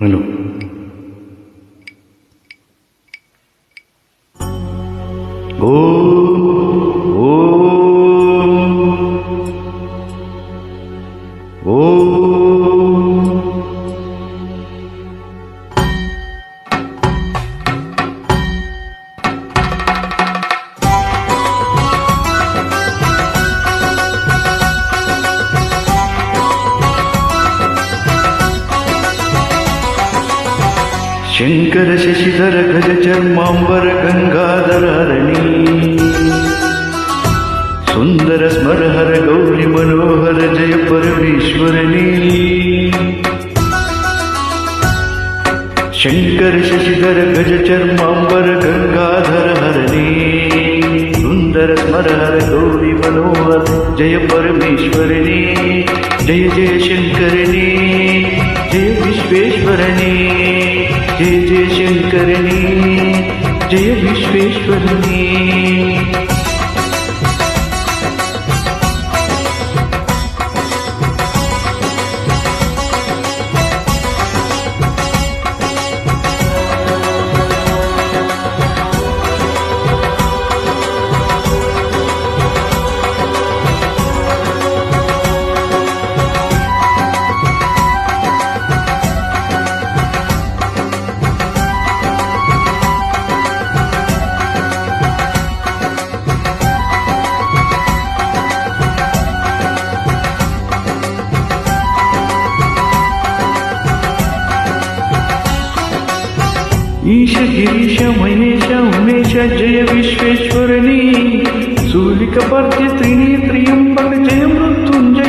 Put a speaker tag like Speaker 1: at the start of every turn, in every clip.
Speaker 1: Hello. ಓಂ ಓಂ ಓಂ. ಶಂಕರ ಶಶಿಧರ ಗಜ ಚರ್ಮಾಂಬರ ಗಂಗಾಧರ ಹರಣಿ ಸುಂದರ ಸ್ಮರಹರ ಗೌರಿ ಮನೋಹರ ಜಯ ಪರಮೇಶ್ವರನೇ. ಶಂಕರ ಶಶಿಧರ ಗಜ ಚರ್ಮಾಂಬರ ಗಂಗಾಧರ ಹರಣಿ ಸುಂದರ ಸ್ಮರಹರ ಗೌರಿ ಮನೋಹರ ಜಯ ಪರಮೇಶ್ವರನೇ. ಜಯ ಜಯ ಶಂಕರನೇ, ಜಯ ವಿಶ್ವೇಶ್ವರನೇ, जय जय शंकरने, जय विश्वेश्वरने. ईश गिरीश महेश उमेश जय विश्वेश्वरने. शूलिकपर्त्य त्रिनेत्र्यंबक जय मृत्युंजयने.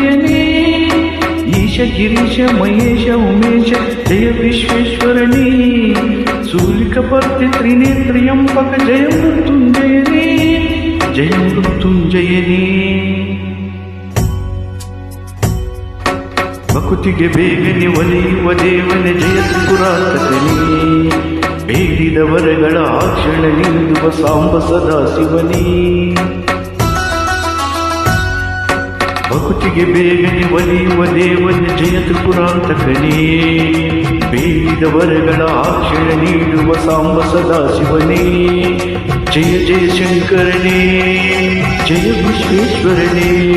Speaker 1: ईश गिरीश महेश उमेश जय विश्वेश्वरने. शूलिकपर्त्य त्रिनेत्र्यंबक जय मृत्युंजयने, जय मृत्युंजयने. ಭಕುತಿಗೆ ಬೇಗನೆ ಒಲಿಯುವ ದೇವನೇ ಜಯ ತ್ರಿಪುರಾಂತಕನೇ. ಬೇಡಿದ ವರಗಳ ಆಕ್ಷಣ ನೀಡುವ ಸಾಂಬ ಸದಾ ಶಿವನೇ. ಭಕುತಿಗೆ ಬೇಗನೆ ಒಲಿಯುವ ದೇವನೇ ಜಯ ತ್ರಿಪುರಾಂತಕನೇ. ಬೇಡಿದ ವರಗಳ ಆಕ್ಷಣ ನೀಡುವ ಸಾಂಬ ಸದಾ ಶಿವನೇ. ಜಯ ಜಯ ಶಂಕರನೇ, ಜಯ ವಿಶ್ವೇಶ್ವರನೇ,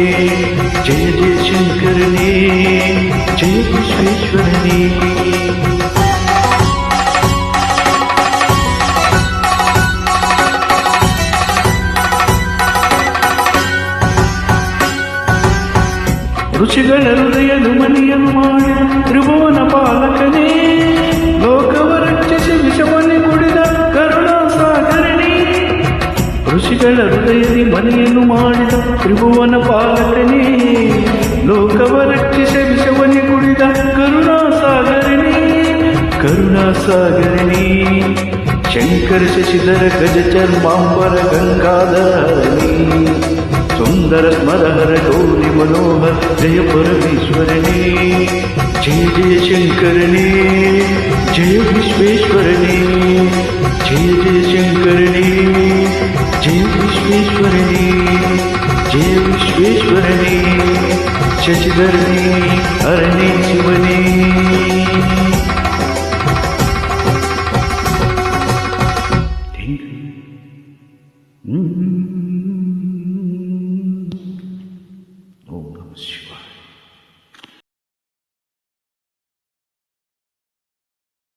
Speaker 1: ಜಯ ಜಯ ಶಂಕರನೇ, ಜಯ ವಿಶ್ವೇಶ್ವರನೇ. ಋಷಿಗಳ ಹೃದಯದ ಮನೆಯನ್ನು ಮಾಡಿದ ತ್ರಿಭುವನ ಪಾಲಕನೇ. ಲೋಕವ ರಕ್ಷಿಸಿ ವಿಷವನ್ನೇ ಕುಡಿದ ಕರುಣಾ ಸಾಗರನೇ. ಋಷಿಗಳ ಹೃದಯದಿ ಮನೆಯನ್ನು ಮಾಡಿದ ತ್ರಿಭುವನ ಪಾಲಕನೇ. ಲೋಕವ ರಕ್ಷಿಸಿ ವಿಷವನ್ನೇ ಕುಡಿದ ಕರುಣಾ ಸಾಗರನೇ, ಕರುಣಾ ಸಾಗರನೇ. ಶಂಕರ ಶಶಿಧರ ಗಜ ಚರ್ಮಾಂಬರ ಗಂಗಾಧರ ಹರಣಿ ಸುಂದರ ಸ್ಮರಹರ ಗೌರಿ ಮನೋಹರ ಜಯ ಪರಮೇಶ್ವರನೇ. ಜಯ ಜಯ ಶಂಕರನೇ, ಜಯ ವಿಶ್ವೇಶ್ವರನೇ, ಜಯ ಜಯ ಶಂಕರನೇ, ಜಯ ವಿಶ್ವೇಶ್ವರನೇ, ಜಯ ವಿಶ್ವೇಶ್ವರನೇ. ಶಶಿಧರನೇ ಹರಣೇ ಶಿವನೇ.